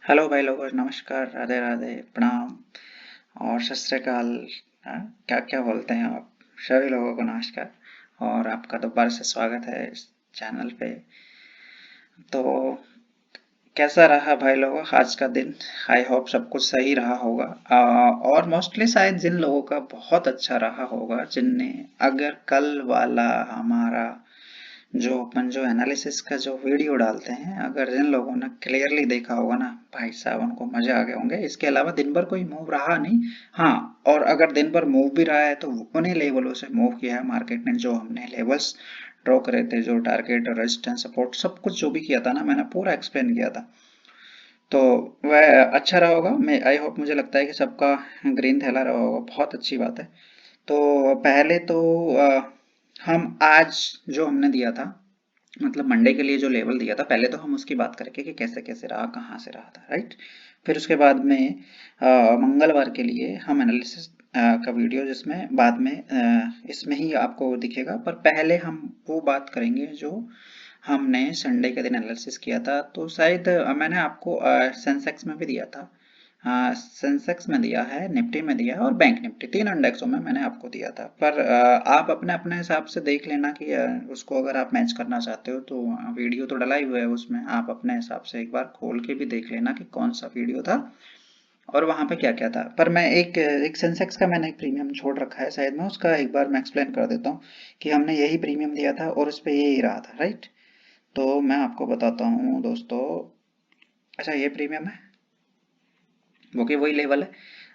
Hello भाई लोगों, नमस्कार, राधे राधे, प्रणाम और सत श्री अकाल। क्या क्या बोलते हैं आप? सभी लोगों को नमस्कार और आपका दोबारा से स्वागत है इस चैनल पे। तो कैसा रहा भाई लोगों आज का दिन? आई होप सब कुछ सही रहा होगा। और मोस्टली शायद जिन लोगों का बहुत अच्छा रहा होगा, जिनने अगर कल वाला हमारा जो एनालिसिस का जो वीडियो डालते हैं, अगर जिन लोगों ने क्लियरली देखा होगा ना भाई साहब, उनको मजे आ गए होंगे। इसके अलावा दिन भर कोई मूव रहा नहीं। हाँ, और अगर दिन भर मूव भी रहा है तो उन्हीं लेवलों से मूव किया है मार्केट ने, जो हमने लेवल्स ड्रॉ करे थे, जो टारगेट और रेजिस्टेंस सपोर्ट सब कुछ जो भी किया था ना, मैंने पूरा एक्सप्लेन किया था। तो वह अच्छा रहा होगा। मैं आई होप, मुझे लगता है कि सबका ग्रीन थैला रहा होगा, बहुत अच्छी बात है। तो पहले तो हम आज जो हमने दिया था, मतलब मंडे के लिए जो लेवल दिया था, पहले तो हम उसकी बात करेंगे कि कैसे कैसे रहा, कहाँ से रहा था, राइट। फिर उसके बाद में मंगलवार के लिए हम एनालिसिस का वीडियो, जिसमें बाद में इसमें ही आपको दिखेगा, पर पहले हम वो बात करेंगे जो हमने संडे के दिन एनालिसिस किया था। तो शायद मैंने आपको सेंसेक्स में भी दिया था। हाँ, सेंसेक्स में दिया है, निफ्टी में दिया है और बैंक निफ्टी, तीन इंडेक्सों में मैंने आपको दिया था। पर आप अपने अपने हिसाब से देख लेना कि उसको अगर आप मैच करना चाहते हो तो वीडियो तो डला ही हुआ है, उसमें आप अपने हिसाब से एक बार खोल के भी देख लेना कि कौन सा वीडियो था और वहां पे क्या क्या था। पर मैं एक एक सेंसेक्स का मैंने एक प्रीमियम छोड़ रखा है, शायद मैं उसका एक बार मैं एक्सप्लेन कर देता हूँ कि हमने यही प्रीमियम दिया था और उस पर यही रहा था, राइट। तो मैं आपको बताता हूँ दोस्तों। अच्छा, ये प्रीमियम है, वो कि वही लेवल है।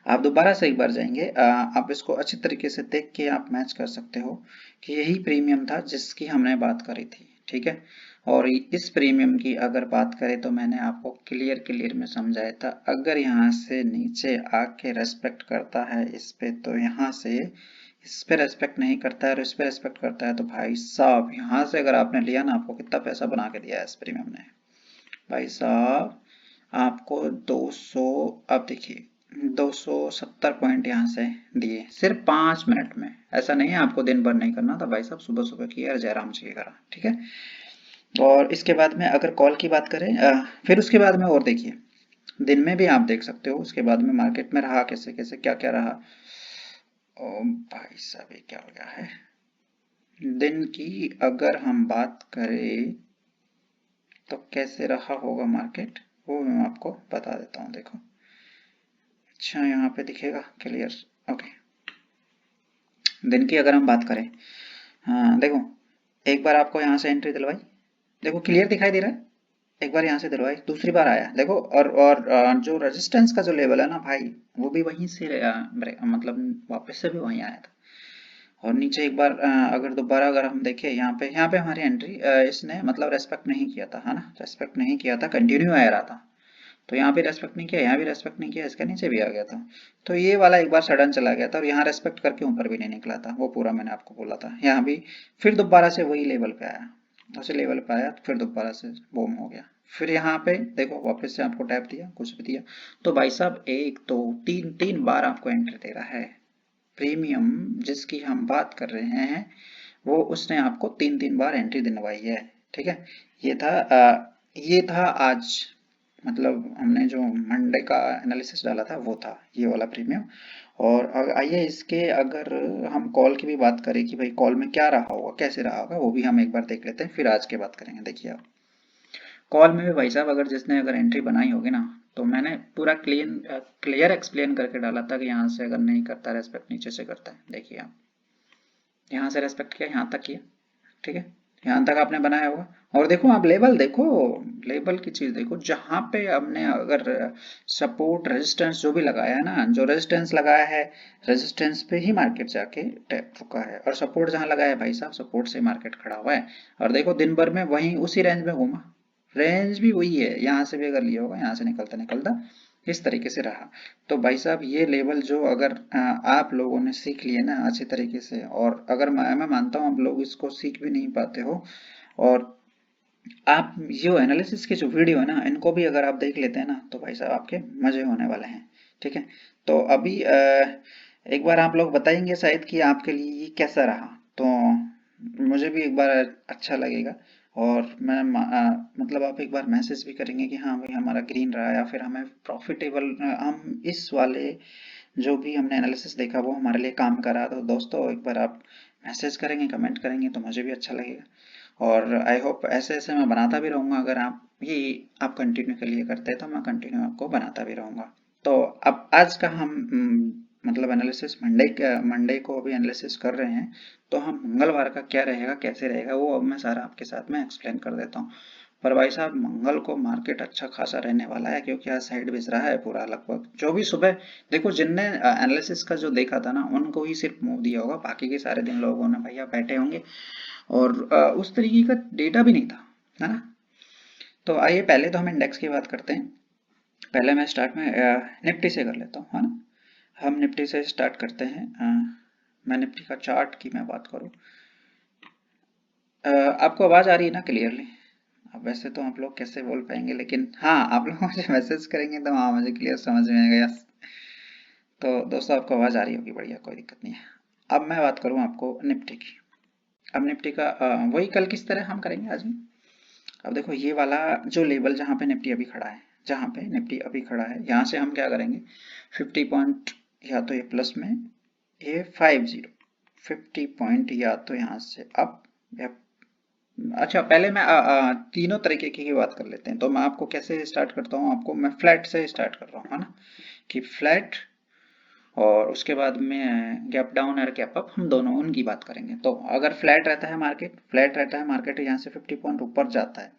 आप दोबारा से एक बार जाएंगे, आप इसको अच्छी तरीके से देख के आप मैच कर सकते हो कि यही प्रीमियम था जिसकी हमने बात करी थी, ठीक है। और इस प्रीमियम की अगर बात करें तो मैंने आपको क्लियर क्लियर में समझाया था, अगर यहाँ से नीचे आके रेस्पेक्ट करता है इस पे, तो यहाँ से इस पे रेस्पेक्ट नहीं करता है और इस पे रेस्पेक्ट करता है, तो भाई साहब यहाँ से अगर आपने लिया ना, आपको कितना पैसा बना के दिया है इस प्रीमियम ने भाई साहब। आपको 200, अब देखिए 270 पॉइंट यहाँ से दिए सिर्फ 5 मिनट में। ऐसा नहीं है आपको दिन भर नहीं करना था भाई साहब, सुबह सुबह किया और जयराम जी करा, ठीक है। और इसके बाद में अगर कॉल की बात करें, फिर उसके बाद में और देखिए, दिन में भी आप देख सकते हो उसके बाद में मार्केट में रहा कैसे कैसे, क्या क्या रहा। ओ भाई साहब, ये क्या हो गया है? दिन की अगर हम बात करें तो कैसे रहा होगा मार्केट, वो मैं आपको बता देता हूँ, देखो। अच्छा, यहाँ पे दिखेगा क्लियर। ओके, दिन की अगर हम बात करें, हाँ देखो, एक बार आपको यहाँ से एंट्री दिलवाई, देखो क्लियर दिखाई दे रहा है। एक बार यहाँ से दिलवाई, दूसरी बार आया देखो, और जो रेजिस्टेंस का जो लेवल है ना भाई, वो भी वहीं से मतलब वापस से भी वहीं आया था। और नीचे एक बार अगर दोबारा अगर हम देखें, यहाँ पे हमारी एंट्री इसने मतलब रेस्पेक्ट नहीं किया था, है ना, रेस्पेक्ट नहीं किया था, कंटिन्यू आ रहा था। तो यहाँ भी रेस्पेक्ट नहीं किया, यहाँ भी रेस्पेक्ट नहीं किया, इसके नीचे भी आ गया था। तो ये वाला एक बार सडन चला गया था और यहाँ रेस्पेक्ट करके ऊपर भी नहीं निकला था, वो पूरा मैंने आपको बोला था। यहाँ भी फिर दोबारा से वही लेवल पे आया, उसी लेवल पे आया, फिर दोबारा से बूम हो गया। फिर यहाँ पे देखो वापस से आपको टैप दिया, कुछ भी दिया। तो भाई साहब एक दो तीन तीन बार आपको एंट्री दे रहा है। प्रीमियम जिसकी हम बात कर रहे हैं, वो उसने आपको तीन तीन बार एंट्री दिलवाई है, ठीक है। ये था आज, मतलब हमने जो मंडे का एनालिसिस डाला था वो था ये वाला प्रीमियम। और आइए इसके अगर हम कॉल की भी बात करें कि भाई कॉल में क्या रहा होगा, कैसे रहा होगा, वो भी हम एक बार देख लेते हैं, फिर आज के बात करेंगे। देखिए आप, कॉल में भी भाई साहब अगर जिसने अगर एंट्री बनाई होगी ना, तो मैंने पूरा क्लियर एक्सप्लेन करके डाला था कि यहाँ से अगर नहीं करता रेस्पेक्ट, नीचे से करता है। देखिए आप, यहाँ से रेस्पेक्ट किया, यहाँ तक किया, ठीक है, यहाँ तक आपने बनाया होगा। और देखो आप लेवल देखो, लेवल की चीज देखो, जहां पे हमने अगर सपोर्ट रेजिस्टेंस जो भी लगाया है ना, जो रेजिस्टेंस लगाया है, रेजिस्टेंस पे ही मार्केट जाके टैप चुका है। और सपोर्ट जहां लगाया है भाई साहब, सपोर्ट से मार्केट खड़ा हुआ है। और देखो दिन भर में वहीं उसी रेंज में घूमा, रेंज भी वही है, यहाँ से भी अगर लिया होगा, यहाँ से निकलता निकलता इस तरीके से रहा। तो भाई साहब ये लेवल जो अगर आप लोगों ने सीख लिए ना अच्छी तरीके से, और अगर मैं मानता हूँ आप लोग इसको सीख भी नहीं पाते हो, और आप जो एनालिसिस के जो वीडियो है ना, इनको भी अगर आप देख लेते हैं ना, तो भाई साहब आपके मजे होने वाले हैं, ठीक है। तो अभी एक बार आप लोग बताएंगे शायद कि आपके लिए ये कैसा रहा, तो मुझे भी एक बार अच्छा लगेगा। और मैं मतलब आप एक बार मैसेज भी करेंगे कि हाँ भाई हमारा ग्रीन रहा या फिर हमें प्रॉफिटेबल, हम इस वाले जो भी हमने एनालिसिस देखा वो हमारे लिए काम करा। तो दोस्तों एक बार आप मैसेज करेंगे, कमेंट करेंगे तो मुझे भी अच्छा लगेगा। और आई होप ऐसे ऐसे मैं बनाता भी रहूँगा, अगर आप ये आप कंटिन्यू के लिए करते हैं तो मैं कंटिन्यू आपको बनाता भी रहूँगा। तो अब आज का हम मतलब एनालिसिस मंडे को अभी एनालिसिस कर रहे हैं, तो हम मंगलवार का क्या रहेगा कैसे रहेगा वो अब मैं सारा आपके साथ में एक्सप्लेन कर देता हूँ। पर भाई साहब मंगल को मार्केट अच्छा खासा रहने वाला है, क्योंकि आज साइड बेच रहा है पूरा लगभग। जो भी सुबह देखो, जिनने एनालिसिस का जो देखा था ना उनको ही सिर्फ मूव दिया होगा, बाकी के सारे दिन लोगों ने भैया बैठे होंगे और उस तरीके का डेटा भी नहीं था, है ना। तो आइए पहले तो हम इंडेक्स की बात करते हैं। पहले मैं स्टार्ट में निफ्टी से कर लेता हूँ, है ना। हम निफ्टी से स्टार्ट करते हैं। मैं निफ्टी का चार्ट की मैं बात करूँ, आपको आवाज़ आ रही है ना क्लियरली। अब वैसे तो आप लोग कैसे बोल पाएंगे, लेकिन हाँ आप लोग मुझे मैसेज करेंगे तो हाँ मुझे क्लियर समझ में आएगा। यस, तो दोस्तों आपको आवाज़ आ रही होगी, बढ़िया, कोई दिक्कत नहीं है। अब मैं बात करूँ आपको निफ्टी की। अब निफ्टी का वही कल किस तरह हम करेंगे आज भी। अब देखो ये वाला जो लेवल जहाँ पे निफ्टी अभी खड़ा है, जहाँ पे निफ्टी अभी खड़ा है, यहाँ से हम क्या करेंगे 50 पॉइंट, या तो ये प्लस में ये 50 पॉइंट, या तो यहाँ से अप या अच्छा पहले मैं तीनों तरीके की बात कर लेते हैं। तो मैं आपको कैसे स्टार्ट करता हूँ, आपको मैं फ्लैट से स्टार्ट कर रहा हूँ, है ना, कि फ्लैट और उसके बाद में गैप डाउन और गैप अप, हम दोनों उनकी बात करेंगे। तो अगर फ्लैट रहता है मार्केट, फ्लैट रहता है मार्केट यहाँ से 50 पॉइंट ऊपर जाता है,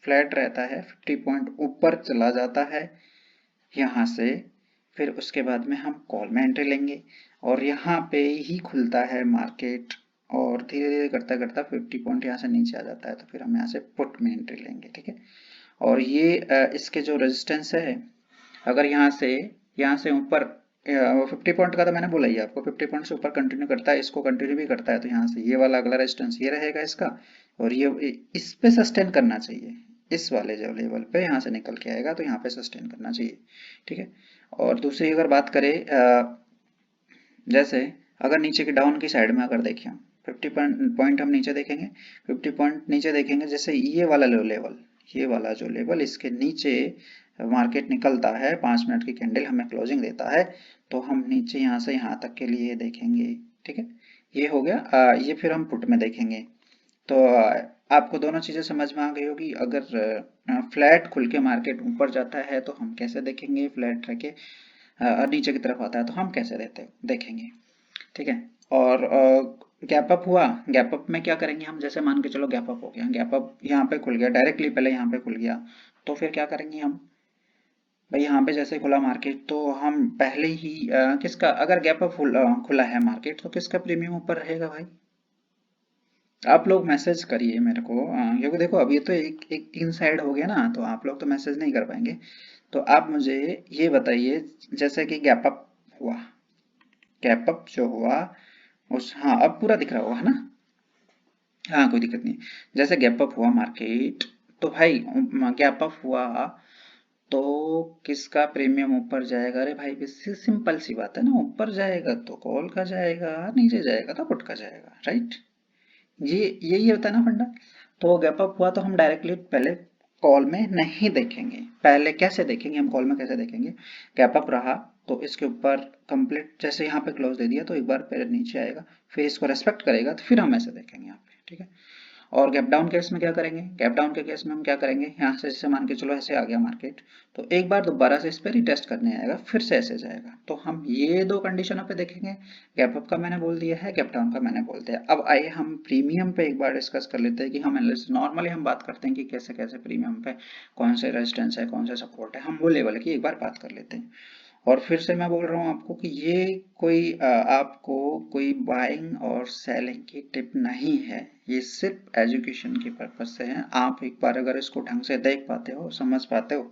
फ्लैट रहता है 50 पॉइंट ऊपर चला जाता है यहाँ से, फिर उसके बाद में हम कॉल में एंट्री लेंगे और यहाँ पे ही खुलता है मार्केट और धीरे धीरे करता करता 50 पॉइंट यहाँ से नीचे आ जाता है, तो फिर हम यहाँ से पुट में एंट्री लेंगे, ठीक है। और ये इसके जो रेजिस्टेंस है, अगर यहाँ से ऊपर 50 पॉइंट का तो मैंने बोला ही आपको, 50 पॉइंट से ऊपर कंटिन्यू करता है, इसको कंटिन्यू भी करता है, तो यहाँ से ये वाला अगला रेजिस्टेंस ये रहेगा इसका, और ये इस पे सस्टेन करना चाहिए, इस वाले जो लेवल पे यहाँ से निकल के आएगा तो यहाँ पे सस्टेन करना चाहिए, ठीक है। और दूसरी अगर बात करें जैसे अगर नीचे की डाउन की साइड में अगर देखें 50 पॉइंट हम नीचे देखेंगे, 50 पॉइंट नीचे देखेंगे, जैसे ये वाला लेवल, ये वाला जो लेवल इसके नीचे मार्केट निकलता है, 5 मिनट की कैंडल हमें क्लोजिंग देता है, तो हम नीचे यहाँ से यहाँ तक के लिए देखेंगे, ठीक है। ये हो गया ये फिर हम पुट में देखेंगे। तो आपको दोनों चीजें समझ में आ गई होगी। अगर फ्लैट खुल के मार्केट ऊपर जाता है तो हम कैसे देखेंगे, फ्लैट रह के नीचे की तरफ आता है तो हम कैसे देखेंगे, ठीक है। और गैप अप हुआ, गैप अप में क्या करेंगे हम, जैसे मान के चलो गैप अप हो गया, गैप अप यहाँ पे खुल गया डायरेक्टली, पहले यहाँ पे खुल गया, तो फिर क्या करेंगे हम भाई, यहाँ पे जैसे खुला मार्केट तो हम पहले ही किसका, अगर गैप अप खुला है मार्केट तो किसका प्रीमियम ऊपर रहेगा भाई। आप लोग मैसेज करिए मेरे को, क्योंकि देखो अभी तो एक इन साइड हो गया ना, तो आप लोग तो मैसेज नहीं कर पाएंगे। तो आप मुझे ये बताइए, जैसे कि गैप अप हुआ, गैप अप जो हुआ उस, हाँ अब पूरा दिख रहा होगा, है ना। हाँ कोई दिक्कत नहीं। जैसे गैप अप हुआ मार्केट, तो भाई गैप अप हुआ तो किसका प्रीमियम ऊपर जाएगा, अरे भाई सिंपल सी बात है ना, ऊपर जाएगा तो कॉल का जाएगा, नीचे जाएगा तो पुट का जाएगा, राइट। ये यही होता है ना फंडा। तो गैप अप हुआ तो हम डायरेक्टली पहले कॉल में नहीं देखेंगे, पहले कैसे देखेंगे, हम कॉल में कैसे देखेंगे, गैप अप रहा तो इसके ऊपर कंप्लीट, जैसे यहाँ पे क्लोज दे दिया तो एक बार पैर नीचे आएगा, फिर इसको रेस्पेक्ट करेगा तो फिर हम ऐसे देखेंगे यहाँ पे, ठीक है। और गैप डाउन केस में क्या करेंगे, गैप डाउन के केस में हम क्या करेंगे, यहाँ से जैसे मान के चलो ऐसे आ गया मार्केट, तो एक बार दोबारा से इस पर रिटेस्ट करने आएगा, फिर से ऐसे जाएगा, तो हम ये दो कंडीशनों पे देखेंगे। गैप अप का मैंने बोल दिया है, गैप डाउन का मैंने बोल दिया। अब आइए हम प्रीमियम पे एक बार डिस्कस कर लेते हैं कि हम नॉर्मली हम बात करते हैं कि कैसे कैसे प्रीमियम पे कौन से रेजिस्टेंस है, कौन से सपोर्ट है, हम वो लेवल की एक बार बात कर लेते हैं। और फिर से मैं बोल रहा हूँ आपको कि ये कोई आपको कोई बाइंग और सेलिंग की टिप नहीं है, ये सिर्फ एजुकेशन की पर्पज से है। आप एक बार अगर इसको ढंग से देख पाते हो, समझ पाते हो,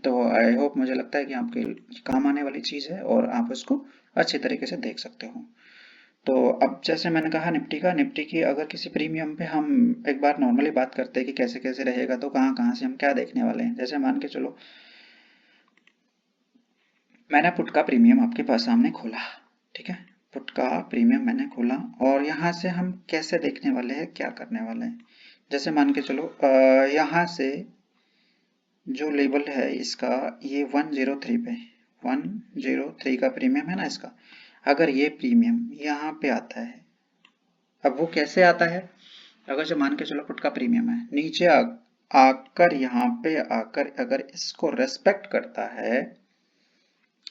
तो आई होप, मुझे लगता है कि आपके काम आने वाली चीज़ है और आप इसको अच्छे तरीके से देख सकते हो। तो अब जैसे मैंने कहा निफ्टी की अगर किसी प्रीमियम पे हम एक बार नॉर्मली बात करते हैं कि कैसे कैसे रहेगा, तो कहाँ कहाँ से हम क्या देखने वाले हैं। जैसे मान के चलो मैंने पुट का प्रीमियम आपके पास सामने खोला, ठीक है, पुट का प्रीमियम मैंने खोला और यहाँ से हम कैसे देखने वाले हैं, क्या करने वाले हैं। जैसे मान के चलो यहाँ से जो लेवल है इसका ये 103 पे 103 का प्रीमियम है ना इसका। अगर ये प्रीमियम यहाँ पे आता है, अब वो कैसे आता है, अगर जो मान के चलो पुट का प्रीमियम है नीचे आकर यहाँ पे आकर अगर इसको रेस्पेक्ट करता है,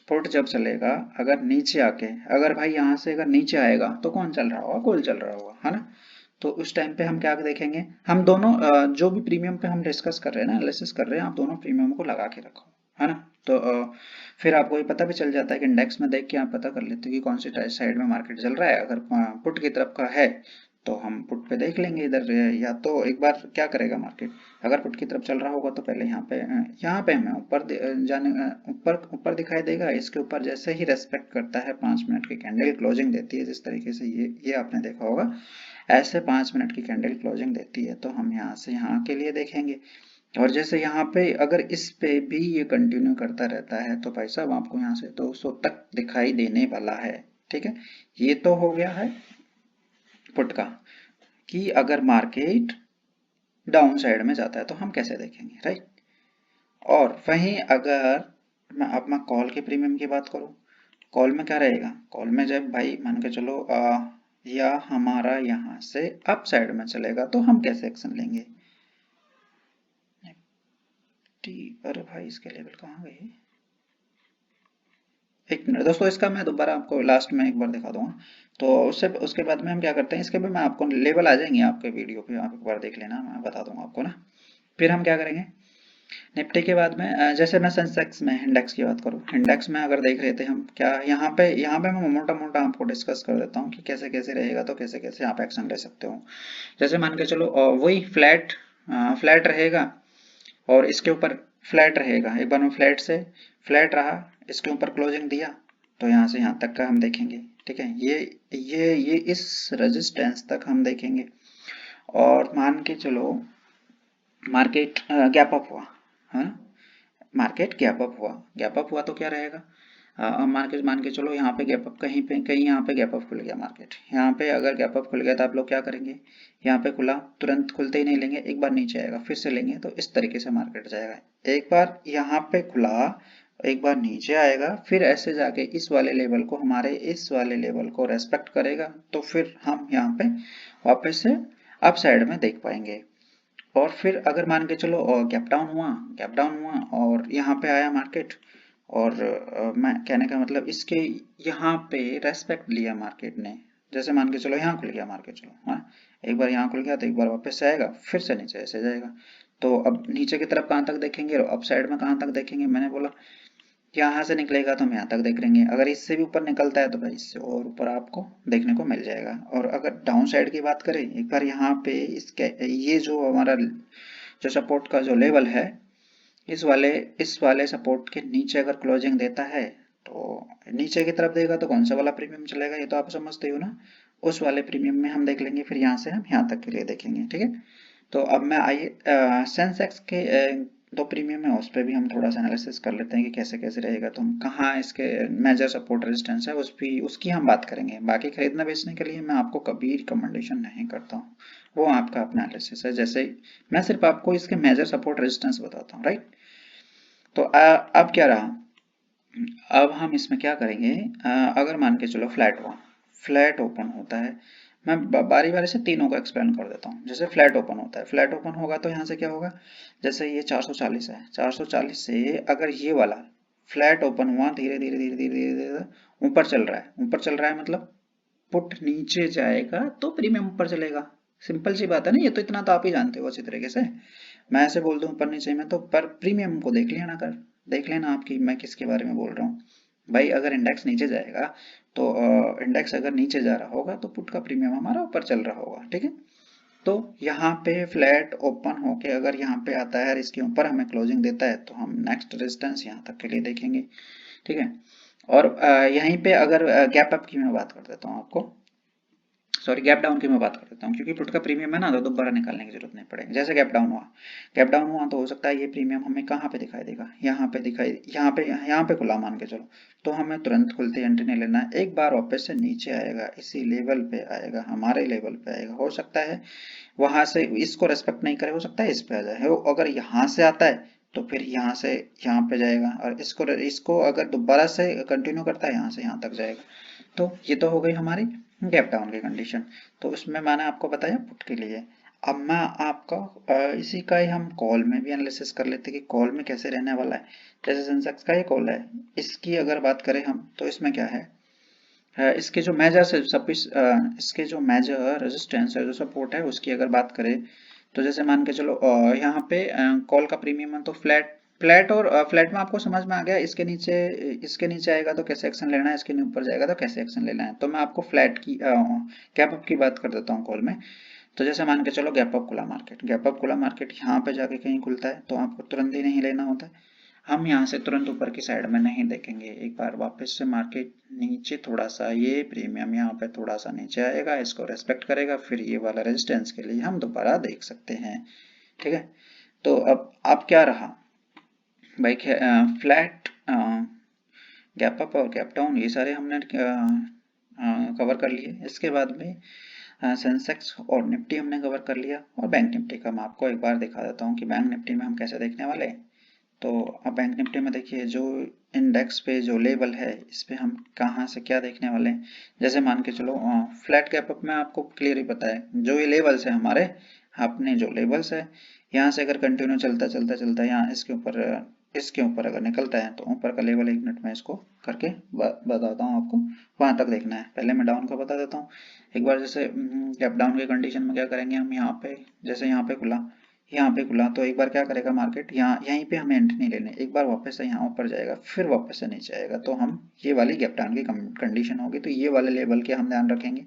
पुट जब चलेगा अगर नीचे आके, अगर भाई यहाँ से अगर नीचे आएगा तो कौन चल रहा होगा, कॉल चल रहा होगा, है ना। तो उस टाइम पे हम क्या देखेंगे, हम दोनों जो भी प्रीमियम पे हम डिस्कस कर रहे हैं ना, एनालिसिस कर रहे हैं, आप दोनों प्रीमियम को लगा के रखो, है ना। तो फिर आपको ये पता भी चल जाता है कि इंडेक्स में देख के आप पता कर लेते हो कि कौन सी साइड में मार्केट चल रहा है। अगर पुट की तरफ का है तो हम पुट पे देख लेंगे इधर, या तो एक बार क्या करेगा मार्केट, अगर पुट की तरफ चल रहा होगा तो पहले यहाँ पे हमें ऊपर जाने ऊपर ऊपर दिखाई देगा। इसके ऊपर जैसे ही रेस्पेक्ट करता है 5 मिनट की कैंडल क्लोजिंग देती है, जिस तरीके से ये आपने देखा होगा, ऐसे 5 मिनट की कैंडल क्लोजिंग देती है, तो हम यहाँ से यहाँ के लिए देखेंगे। और जैसे यहाँ पे अगर इस पे भी ये कंटिन्यू करता रहता है तो भाई साहब आपको यहाँ से 200 तक दिखाई देने वाला है। ठीक है, ये तो हो गया है पुट का, कि अगर मार्केट डाउन साइड में जाता है तो हम कैसे देखेंगे, राइट। और वहीं अगर मैं कॉल के प्रीमियम की बात करूं, कॉल में क्या रहेगा, कॉल में जब भाई मान के चलो या हमारा यहाँ से अप साइड में चलेगा तो हम कैसे एक्शन लेंगे। अरे भाई इसके लेवल कहाँ गए, एक मिनट दोस्तों, इसका मैं दोबारा आपको लास्ट में एक बार दिखा दूंगा। तो उससे उसके बाद में हम क्या करते हैं, इसके भी मैं आपको लेवल आ जाएंगे आपके वीडियो पे, आप एक बार देख लेना, मैं बता दूंगा आपको ना। फिर हम क्या करेंगे निफ्टी के बाद में, जैसे मैं सेंसेक्स में इंडेक्स की बात करूँ, इंडेक्स में अगर देख रहे थे हम क्या, यहाँ पे मैं मोटा मोटा आपको डिस्कस कर देता हूँ कि कैसे कैसे रहेगा, तो कैसे कैसे आप एक्शन ले सकते हो। जैसे मान के चलो वही फ्लैट रहेगा और इसके ऊपर फ्लैट रहेगा, एक बार में फ्लैट से फ्लैट रहा, इसके ऊपर क्लोजिंग दिया तो यहाँ से यहाँ तक का हम देखेंगे। ठीक है, ये इस रेजिस्टेंस तक हम देखेंगे। और मान के चलो मार्केट गैप अप हुआ, है ना, मार्केट गैप अप हुआ तो क्या रहेगा, मार्केट मान के चलो यहाँ पे गैप अप, कहीं यहाँ पे गैप अप खुल गया मार्केट, यहाँ पे अगर गैप अप खुल गया तो आप लोग क्या करेंगे, यहाँ पे खुला तुरंत खुलते ही नहीं लेंगे, एक बार नीचे आएगा फिर से लेंगे, तो इस तरीके से मार्केट जाएगा। एक बार यहाँ पे खुला, एक बार नीचे आएगा, फिर ऐसे जाके इस वाले लेवल को, हमारे इस वाले लेवल को रेस्पेक्ट करेगा, तो फिर हम यहाँ पे वापस से अप साइड में देख पाएंगे। और फिर अगर मान के चलो गैप डाउन हुआ और यहाँ पे आया मार्केट, और मैं कहने का मतलब इसके यहाँ पे रेस्पेक्ट लिया मार्केट ने, जैसे मान के चलो यहाँ खुल गया मार्केट, चलो हाँ, एक बार यहाँ खुल गया तो एक बार वापस से आएगा, फिर से नीचे ऐसे जाएगा। तो अब नीचे की तरफ कहाँ तक देखेंगे और अप साइड में कहाँ तक देखेंगे, मैंने बोला यहाँ से निकलेगा तो हम यहाँ तक देख लेंगे, अगर इससे भी ऊपर निकलता है तो भाई इससे और ऊपर आपको देखने को मिल जाएगा। और अगर डाउन साइड की बात करें, एक बार यहाँ पे इसके ये जो हमारा जो सपोर्ट का जो लेवल है, इस वाले सपोर्ट के नीचे अगर क्लोजिंग देता है तो नीचे की तरफ देगा तो कौन सा वाला प्रीमियम चलेगा, ये तो आप समझते हो ना, उस वाले प्रीमियम में हम देख लेंगे, फिर यहाँ से हम यहाँ तक के लिए देखेंगे। ठीक है, तो अब मैं आइए सेंसेक्स के दो प्रीमियम है, उस पर भी हम थोड़ा सा एनालिसिस कर लेते हैं कि कैसे कैसे रहेगा, तो हम कहाँ इसके मेजर सपोर्ट रेजिस्टेंस है उसकी हम बात करेंगे। बाकी खरीदना बेचने के लिए मैं आपको कभी रिकमेंडेशन नहीं करता हूँ, वो आपका अपना एनालिसिस है। जैसे मैं सिर्फ आपको इसके मेजर सपोर्ट रेजिस्टेंस बताता हूँ, राइट। तो अब क्या रहा, अब हम इसमें क्या करेंगे, अगर मान के चलो फ्लैट ओपन होता है, मैं बारी बारी से तीनों को एक्सप्लेन कर देता हूँ। जैसे फ्लैट ओपन होता है, फ्लैट ओपन होगा तो यहाँ से क्या होगा, जैसे ये 440 है, 440 से अगर ये वाला फ्लैट ओपन हुआ, धीरे धीरे धीरे धीरे धीरे धीरे ऊपर चल रहा है, ऊपर चल रहा है मतलब पुट नीचे जाएगा तो प्रीमियम ऊपर चलेगा। सिंपल सी बात है ना, ये तो इतना तो आप ही जानते हो अच्छी तरीके से। मैं ऐसे बोल दूं ऊपर नीचे में, तो पर प्रीमियम को देख लेना आपकी मैं किसके बारे में बोल रहा हूँ। भाई अगर इंडेक्स नीचे जाएगा तो इंडेक्स अगर नीचे जा रहा होगा तो पुट का प्रीमियम हमारा ऊपर चल रहा होगा। ठीक है, तो यहाँ पे फ्लैट ओपन होके अगर यहाँ पे आता है और इसके ऊपर हमें क्लोजिंग देता है तो हम नेक्स्ट रेजिस्टेंस यहाँ तक के लिए देखेंगे। ठीक है, और यहीं पे अगर गैप अप की मैं बात कर देता हूँ आपको, सॉरी गैप डाउन की मैं बात कर देता हूँ, क्योंकि पुट का प्रीमियम है ना, तो दोबारा निकालने की जरूरत नहीं पड़ेगी। जैसे गैप डाउन हुआ तो हो सकता है ये प्रीमियम हमें कहाँ पे दिखाई देगा, यहाँ पे खुला मान के चलो, तो हमें तुरंत खुलते एंट्री नहीं लेना है, एक बार वापस से नीचे आएगा, इसी लेवल पे आएगा, हमारे लेवल पे आएगा, हो सकता है वहां से इसको रेस्पेक्ट नहीं करे, हो सकता है इस पे आ जाए, अगर यहाँ से आता है तो फिर यहाँ से यहाँ पे जाएगा, और इसको इसको अगर दोबारा से कंटिन्यू करता है यहाँ से यहाँ तक जाएगा। तो ये तो हो गई हमारी गैप डाउन की कंडीशन। तो उसमें मैंने आपको बताया पुट के लिए। अब मैं आपका इसी का ही हम कॉल में भी एनालिसिस कर लेते हैं कि कॉल में कैसे रहने वाला है। जैसे सेंसेक्स का ये कॉल है, इसकी अगर बात करें हम तो इसमें क्या है, इसके जो मेजर से इसके जो मेजर रेजिस्टेंस है, जो सपोर्ट है, उसकी अगर बात करें तो जैसे मान के चलो यहाँ पे कॉल का प्रीमियम है तो फ्लैट फ्लैट और फ्लैट में आपको समझ में आ गया, इसके नीचे आएगा तो कैसे एक्शन लेना है, इसके ऊपर जाएगा तो कैसे एक्शन लेना है। तो मैं आपको फ्लैट की गैप अप की बात कर देता हूँ कॉल में। तो जैसे मान के चलो गैप अप खुला मार्केट यहाँ पे जाके कहीं खुलता है तो आपको तुरंत ही नहीं लेना होता है। हम यहाँ से तुरंत ऊपर की साइड में नहीं देखेंगे, एक बार वापस से मार्केट नीचे थोड़ा सा, ये प्रीमियम यहाँ पे थोड़ा सा नीचे आएगा, इसको रेस्पेक्ट करेगा, फिर ये वाला रेजिस्टेंस के लिए हम दोबारा देख सकते हैं। ठीक है, तो अब क्या रहा भाई, फ्लैट गैप अप और गैप डाउन ये सारे हमने कवर कर लिए। इसके बाद में सेंसेक्स और निफ्टी हमने कवर कर लिया, और बैंक निफ्टी का मैं आपको एक बार दिखा देता हूँ कि बैंक निफ्टी में हम कैसे देखने वाले हैं। तो अब बैंक निफ्टी में देखिए, जो इंडेक्स पे जो लेवल है, इस पे हम कहाँ से क्या देखने वाले हैं। जैसे मान के चलो फ्लैट गैप अप में आपको क्लियर ही पता है, जो ये लेवल्स है हमारे, अपने जो लेवल्स है, यहाँ से अगर कंटिन्यू चलता चलता चलता यहाँ इसके ऊपर अगर निकलता है तो ऊपर का लेवल, 1 मिनट में इसको करके बताता हूँ आपको, वहां तक देखना है। पहले मैं डाउन का बता देता हूँ एक बार। जैसे गैप डाउन की कंडीशन में क्या करेंगे हम, यहाँ पे जैसे यहाँ पे खुला तो एक बार क्या करेगा मार्केट, यहीं पे हमें एंट्री नहीं लेने, एक बार वापस से यहाँ ऊपर जाएगा, फिर वापस से नीचे आएगा, तो हम ये वाली गैप डाउन की कंडीशन होगी। तो ये वाले लेवल के हम ध्यान रखेंगे,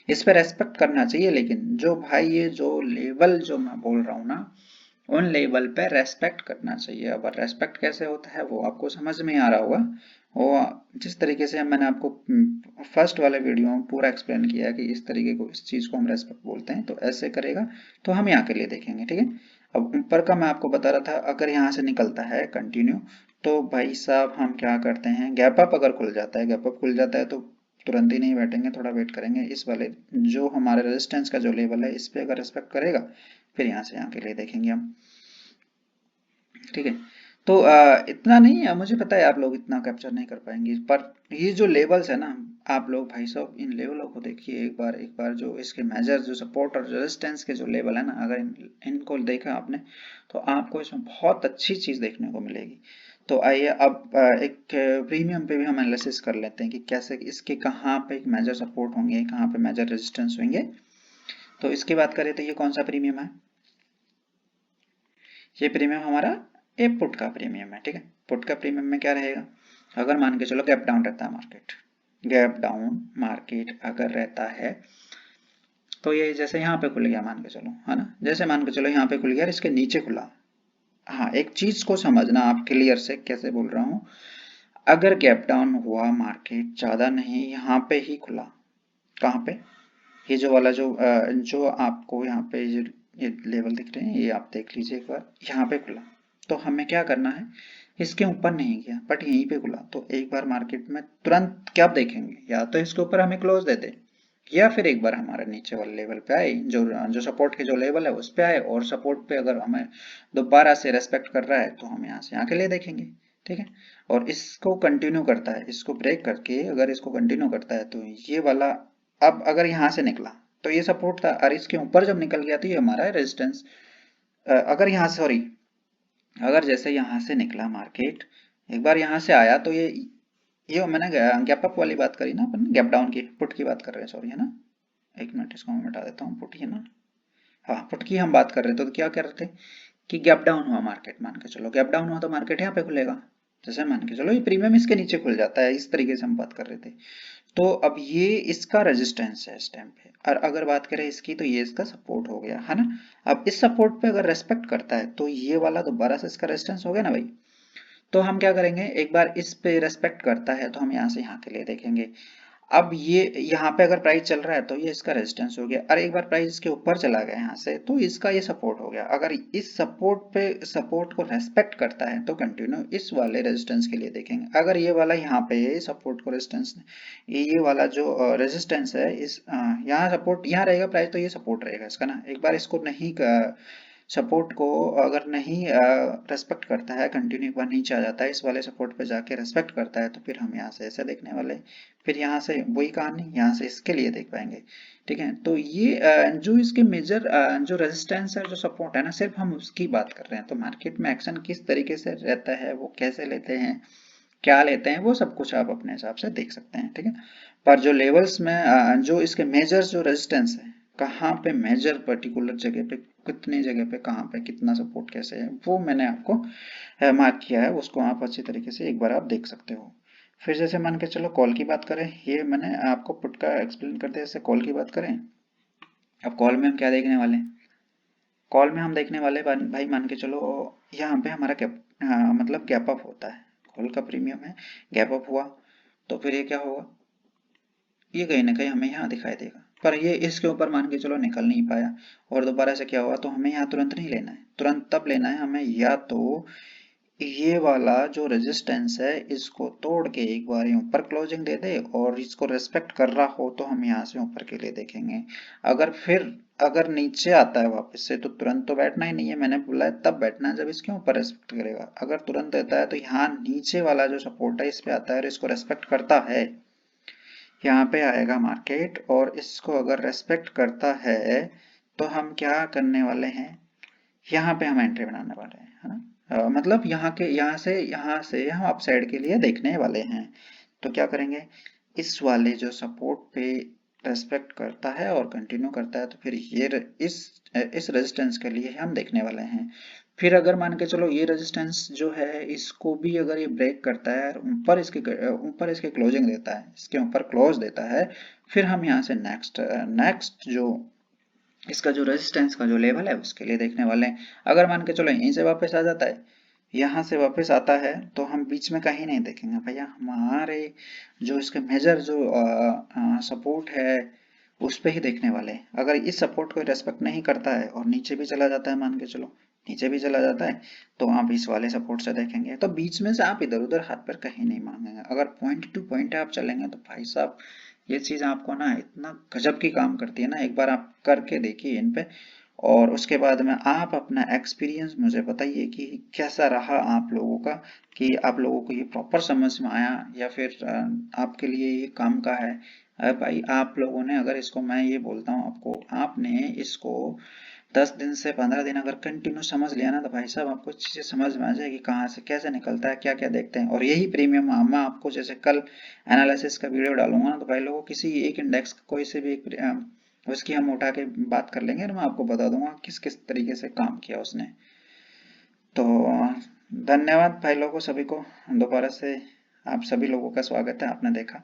इस पे रेस्पेक्ट करना चाहिए। लेकिन जो भाई ये जो लेवल जो मैं बोल रहा हूँ ना, उन लेवल पे रेस्पेक्ट करना चाहिए। अब रेस्पेक्ट कैसे होता है वो आपको समझ में आ रहा होगा, वो जिस तरीके से मैंने आपको फर्स्ट वाले वीडियो में पूरा एक्सप्लेन किया है कि इस तरीके को, इस चीज को हम रेस्पेक्ट बोलते हैं, तो ऐसे करेगा तो हम यहाँ के लिए देखेंगे। ठीक है, अब ऊपर का मैं आपको बता रहा था, अगर यहाँ से निकलता है कंटिन्यू तो भाई साहब हम क्या करते हैं, गैप अप अगर खुल जाता है, गैप अप खुल जाता है तो तुरंत ही नहीं बैठेंगे, थोड़ा वेट करेंगे। इस वाले जो हमारे रेजिस्टेंस का जो लेवल है, इस पे अगर रेस्पेक्ट करेगा, फिर यहाँ से यहाँ के लिए देखेंगे हम। ठीक है, तो इतना नहीं है, मुझे पता है आप लोग इतना कैप्चर नहीं कर पाएंगे, पर ये जो लेवल्स है ना, आप लोग भाई साहब इन लेवलों को देखिए एक बार जो इसके मेजर, जो सपोर्ट और रेजिस्टेंस के जो लेवल है ना, अगर इनको देखा आपने तो आपको इसमें बहुत अच्छी चीज देखने को मिलेगी। तो आइए अब एक प्रीमियम पे भी हम एनालिसिस कर लेते हैं कि कैसे इसके कहाँ पे एक मेजर सपोर्ट होंगे, कहाँ पे मेजर रेजिस्टेंस होंगे। तो इसकी बात करें तो ये कौन सा प्रीमियम है, ये प्रीमियम हमारा ए पुट का प्रीमियम है। ठीक है, पुट का प्रीमियम में क्या रहेगा, अगर मान के चलो गैप डाउन रहता है मार्केट, गैप डाउन मार्केट अगर रहता है तो ये जैसे यहाँ पे खुल गया मान के चलो, है ना, जैसे मान के चलो यहाँ पे खुल गया और इसके नीचे खुला। हाँ, एक चीज को समझना आप क्लियर से, कैसे बोल रहा हूँ, अगर गैप डाउन हुआ मार्केट, ज्यादा नहीं, यहाँ पे ही खुला, कहाँ पे, ये जो वाला जो आपको यहाँ पे ये लेवल दिख रहे हैं, ये आप देख लीजिए एक बार, यहाँ पे खुला, तो हमें क्या करना है, इसके ऊपर नहीं गया बट यहीं पे खुला, तो एक बार मार्केट में तुरंत क्या देखेंगे, या तो इसके ऊपर हमें क्लोज दे दे, या फिर एक बार हमारे नीचे वाले लेवल पे आए, जो जो सपोर्ट के जो लेवल है उस पे आए, और सपोर्ट पे अगर हमें दोबारा से रेस्पेक्ट कर रहा है तो हम यहाँ से यहाँ के लिए देखेंगे। ठीक है, और इसको कंटिन्यू करता है, इसको ब्रेक करके अगर इसको कंटिन्यू करता है तो ये वाला, अब अगर यहाँ से निकला तो ये सपोर्ट था, और इसके ऊपर जब निकल गया तो ये हमारा रेजिस्टेंस। अगर यहाँ से, सॉरी, अगर जैसे यहाँ से निकला मार्केट, एक बार यहाँ से आया तो ये मैंने गैप अप वाली बात करी ना अपन, गैप डाउन की, पुट की बात कर रहे हैं, सॉरी, है ना, एक मिनट इसको मैं मिटा देता हूँ, पुट ही है ना, हाँ पुट की हम बात कर रहे थे, तो क्या कर रहे थे कि गैप डाउन हुआ मार्केट, मान के चलो गैप डाउन हुआ तो मार्केट यहाँ पे खुलेगा, जैसे मान के चलो ये प्रीमियम इसके नीचे खुल जाता है, इस तरीके से हम बात कर रहे थे। तो अब ये इसका रेजिस्टेंस है इस टाइम पे, और अगर बात करें इसकी तो ये इसका सपोर्ट हो गया, है ना। अब इस सपोर्ट पे अगर रेस्पेक्ट करता है तो ये वाला दोबारा से इसका रेजिस्टेंस हो गया ना भाई। तो हम क्या करेंगे, एक बार इस पे रेस्पेक्ट करता है तो हम यहाँ से यहाँ के लिए देखेंगे। अब ये यहाँ पे अगर प्राइस चल रहा है तो ये इसका रेजिस्टेंस हो गया, और एक बार प्राइस इसके ऊपर चला गया यहाँ से तो इसका ये सपोर्ट हो गया। अगर इस सपोर्ट को रेस्पेक्ट करता है तो कंटिन्यू इस वाले रेजिस्टेंस के लिए देखेंगे। अगर ये वाला यहाँ पे सपोर्ट को रेजिस्टेंस, ये वाला जो रेजिस्टेंस है इस यहाँ सपोर्ट यहाँ रहेगा प्राइस, तो ये सपोर्ट रहेगा इसका ना। एक बार इसको नहीं सपोर्ट को अगर नहीं रेस्पेक्ट करता है, कंटिन्यू एक बार नीचे आ जाता है, इस वाले सपोर्ट पे जाके रेस्पेक्ट करता है, तो फिर हम यहाँ से ऐसे देखने वाले, फिर यहाँ से वही कहानी, यहाँ से इसके लिए देख पाएंगे। ठीक है, तो ये जो इसके मेजर जो रेजिस्टेंस है, जो सपोर्ट है ना, सिर्फ हम उसकी बात कर रहे हैं। तो मार्केट में एक्शन किस तरीके से रहता है, वो कैसे लेते हैं, क्या लेते हैं, वो सब कुछ आप अपने हिसाब से देख सकते हैं। ठीक है, पर जो लेवल्स में जो इसके मेजर जो रेजिस्टेंस है, कहाँ पे मेजर पर्टिकुलर जगह पे, कितनी जगह पे, कहाँ पे कितना सपोर्ट कैसे है, वो मैंने आपको मार्क किया है, उसको आप अच्छी तरीके से एक बार आप देख सकते हो। फिर जैसे मान के चलो कॉल की बात करें, ये मैंने आपको पुट का एक्सप्लेन करते हैं। जैसे कॉल की बात करें, अब कॉल में हम क्या देखने वाले हैं, कॉल में हम देखने वाले भाई मान के चलो यहाँ पे हमारा मतलब गैप अप होता है, कॉल का प्रीमियम है, गैप अप हुआ तो फिर ये क्या होगा, ये कहीं ना कहीं हमें यहाँ दिखाई देगा, पर ये इसके ऊपर मान के चलो निकल नहीं पाया और दोबारा से क्या हुआ, तो हमें यहाँ तुरंत नहीं लेना है। तुरंत तब लेना है हमें, या तो ये वाला जो रेजिस्टेंस है इसको तोड़ के एक बार ये ऊपर क्लोजिंग दे दे और इसको रेस्पेक्ट कर रहा हो तो हम यहाँ से ऊपर के लिए देखेंगे। अगर नीचे आता है वापस से तो तुरंत तो बैठना ही नहीं है, मैंने बोला है तब बैठना है जब इसके ऊपर रेस्पेक्ट करेगा। अगर तुरंत देता है तो यहाँ नीचे वाला जो सपोर्ट है इस पे आता है और इसको रेस्पेक्ट करता है, यहाँ पे आएगा मार्केट और इसको अगर रेस्पेक्ट करता है तो हम क्या करने वाले हैं, यहाँ पे हम एंट्री बनाने वाले हैं, है ना। मतलब यहाँ से हम अपसाइड के लिए देखने वाले हैं। तो क्या करेंगे, इस वाले जो सपोर्ट पे रेस्पेक्ट करता है और कंटिन्यू करता है तो फिर इस रेजिस्टेंस के लिए हम देखने वाले हैं। फिर अगर मान के चलो ये रेजिस्टेंस जो है इसको भी अगर ये ब्रेक करता है और ऊपर इसके क्लोजिंग देता है, इसके ऊपर क्लोज देता है, फिर हम यहाँ से नेक्स्ट जो इसका जो रेजिस्टेंस का जो लेवल है उसके लिए देखने वाले हैं। अगर मान के चलो यहीं से वापस आ जाता है, यहाँ से वापस आता है, तो हम बीच में कहीं नहीं देखेंगे भैया, हमारे जो इसके मेजर जो सपोर्ट है उस पे ही देखने वाले हैं। अगर इस सपोर्ट को रेस्पेक्ट नहीं करता है और नीचे भी चला जाता है, मान के चलो नीचे भी चला जाता है, तो आप इस वाले सपोर्ट से देखेंगे। तो बीच में से आप इधर उधर हाथ पर कहीं नहीं मांगेंगे। अगर पॉइंट टू पॉइंट आप चलेंगे तो भाई साहब ये चीज आपको ना इतना गजब की काम करती है ना, एक बार आप करके देखिए इन पे और उसके बाद में आप अपना एक्सपीरियंस मुझे बताइए कि कैसा रहा आप लोगों का, कि आप लोगों को ये प्रॉपर समझ में आया या फिर आपके लिए ये काम का है। भाई आप लोगों ने अगर इसको, मैं ये बोलता हूँ आपको, आपने इसको 10 दिन से 15 दिन अगर कंटिन्यू समझ लिया ना तो भाई साहब आपको चीजें समझ में आ जाएगी, कहाँ से कैसे निकलता है, क्या क्या देखते हैं। और यही प्रीमियम मैं आपको जैसे कल एनालिसिस का वीडियो डालूंगा ना, तो भाई लोगों किसी एक इंडेक्स कोई से भी एक उसकी हम उठा के बात कर लेंगे और मैं आपको बता दूंगा किस किस तरीके से काम किया उसने। तो धन्यवाद भाई लोगों सभी को, दोबारा से आप सभी लोगों का स्वागत है, आपने देखा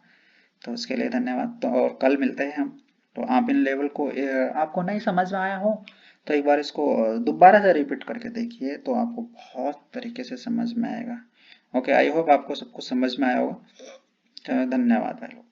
तो उसके लिए धन्यवाद। तो और कल मिलते हैं हम। तो आप इन लेवल को आपको नहीं समझ में आया हो तो एक बार इसको दोबारा से रिपीट करके देखिए तो आपको बहुत तरीके से समझ में आएगा। ओके, आई होप आपको सब कुछ समझ में आया होगा। तो धन्यवाद भाई लोग।